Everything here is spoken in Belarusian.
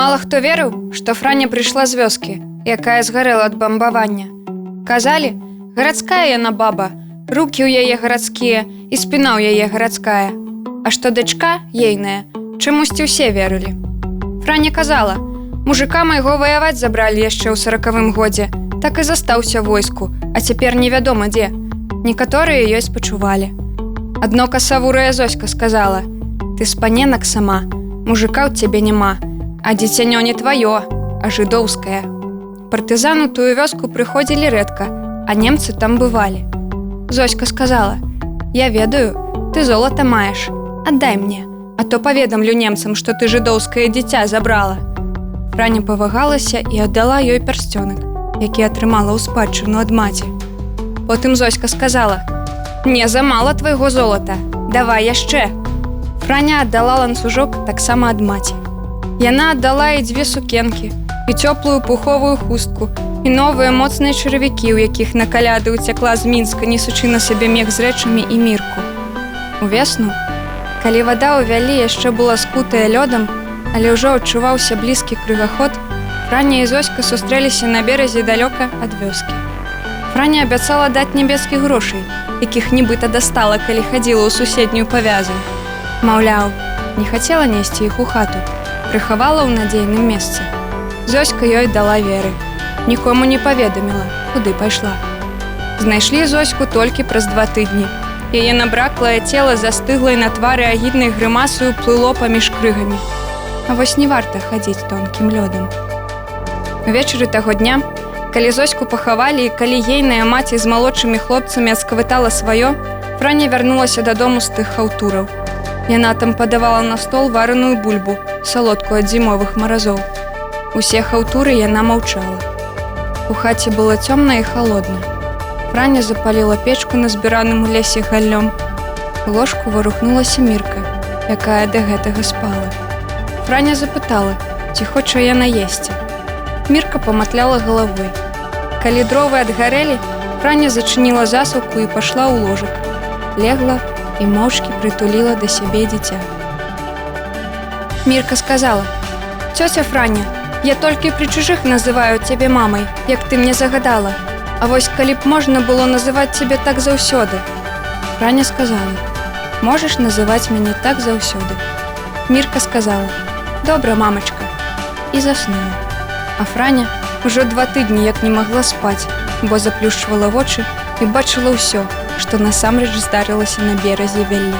Мала хто верыў, што Франя прыйшла з вёскі, якая згарэла ад бамбавання. Казалі, гарадская яна баба, рукі ў яе гарадскія і спіна ў яе гарадская. А што дачка ейная, чамусьці ўсе верылі. Франя казала, мужика майго ваяваць забралі яшчэ ў 40-м годзе, так і застаўся ў войску, а цяпер невядома дзе. Некаторыя ёй спачувалі. Адно касавурая Зоська сказала: «Ты з паненак сама, мужика ў цябе няма, а дзіцянё не тваё, а жыдоўскае». Партызаны тую вёску прыходзілі рэдка, а немцы там бывалі. Зоська сказала: «Я ведаю, ты золата маеш, аддай мне, а то паведамлю немцам, што ты жыдоўскае дзіця забрала». Франя павагалася і аддала ёй пярсцёнак, які атрымала ў спадчыну ад маці. Потым Зоська сказала: «Мне замала твайго золата, давай яшчэ». Франя аддала ланцужок таксама ад маці. Яна аддала і 2 сукенкі, і цёплую пуховую хустку, і новыя моцныя чаравікі, у якіх на каляды ўцякла з Мінска, несучы на сабе мех з рэчамі і мірку. Увесну, калі вада ў вялі яшчэ была скутая лёдам, але ўжо адчуваўся блізкі крыгаход, Франя і Зоська сустрэліся на беразе далёка ад вёскі. Франя абяцала даць нябескіх грошай, якіх нібыта дастала, калі хадзіла ў суседнюю павязань. Маўляў, не хацела несці іх у хату, прыхавала ў надзейным месцы. Зоська ёй дала веры. Нікому не паведаміла, куды пайшла. Знайшлі Зоську толькі праз 2 тыдні. Яе набраклае цела застыглай на твары агіднай грымасаю плыло паміж крыгамі. А вось не варта хадзіць тонкім лёдам. Увечары таго дня, калі Зоську пахавалі і калі ейная маці з малодшымі хлопцамі адскавытала сваё, Франя вярнулася дадому з тых хаўтураў. Яна там падавала на стол вараную бульбу, салодкую ад зімовых маразоў. Усе хаўтуры яна маўчала. У хаце было цёмна і халодна. Франя запаліла печку на збіраным у лесе галлём. У ложку варухнулася Мірка, якая да гэтага спала. Франя запытала, ці хоча яна есці. Мірка паматляла галавой. Калі дровы адгарэлі, Франя зачыніла засаўку і пашла ў ложак. Легла і моўчкі прытуліла да сябе дзіця. Мірка сказала: «Цёця Франя, я толькі пры чужых называю цябе мамай, як ты мне загадала. А вось калі б можна было называць цябе так заўсёды». Франя сказала: «Можаш называць мяне так заўсёды». Мірка сказала: «Добра, мамачка», і заснула. А Франя ўжо 2 тыдні як не магла спаць, бо заплюшчвала вочы і бачыла ўсё, што насамрэч здарылася на беразе вяллі.